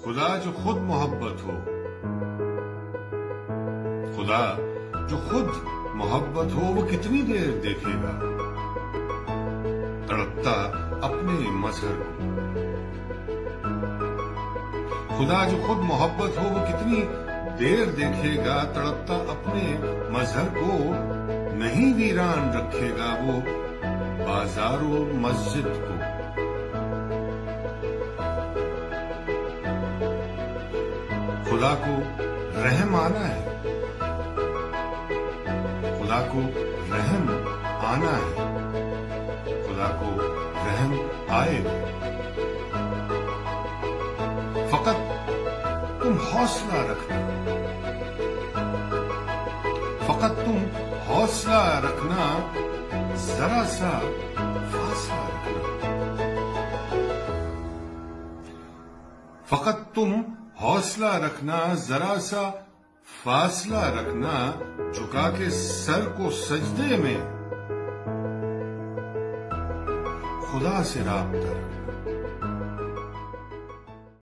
खुदा जो खुद मोहब्बत हो, खुदा जो खुद मोहब्बत हो, वो कितनी देर देखेगा तड़पता अपने मजहर को। खुदा जो खुद मोहब्बत हो, वो कितनी देर देखेगा तड़पता अपने मजहर को। नहीं वीरान रखेगा वो बाजारो मस्जिद को। खुदा को रहम आना है, खुदा को रहम आना है, खुदा को रहम आएगा। फकत तुम हौसला रखना, फकत तुम हौसला रखना, जरा सा फासला रखना। फकत तुम हौसला रखना, जरा सा फासला रखना। झुका के सर को सजदे में खुदा से राब्ता रखना।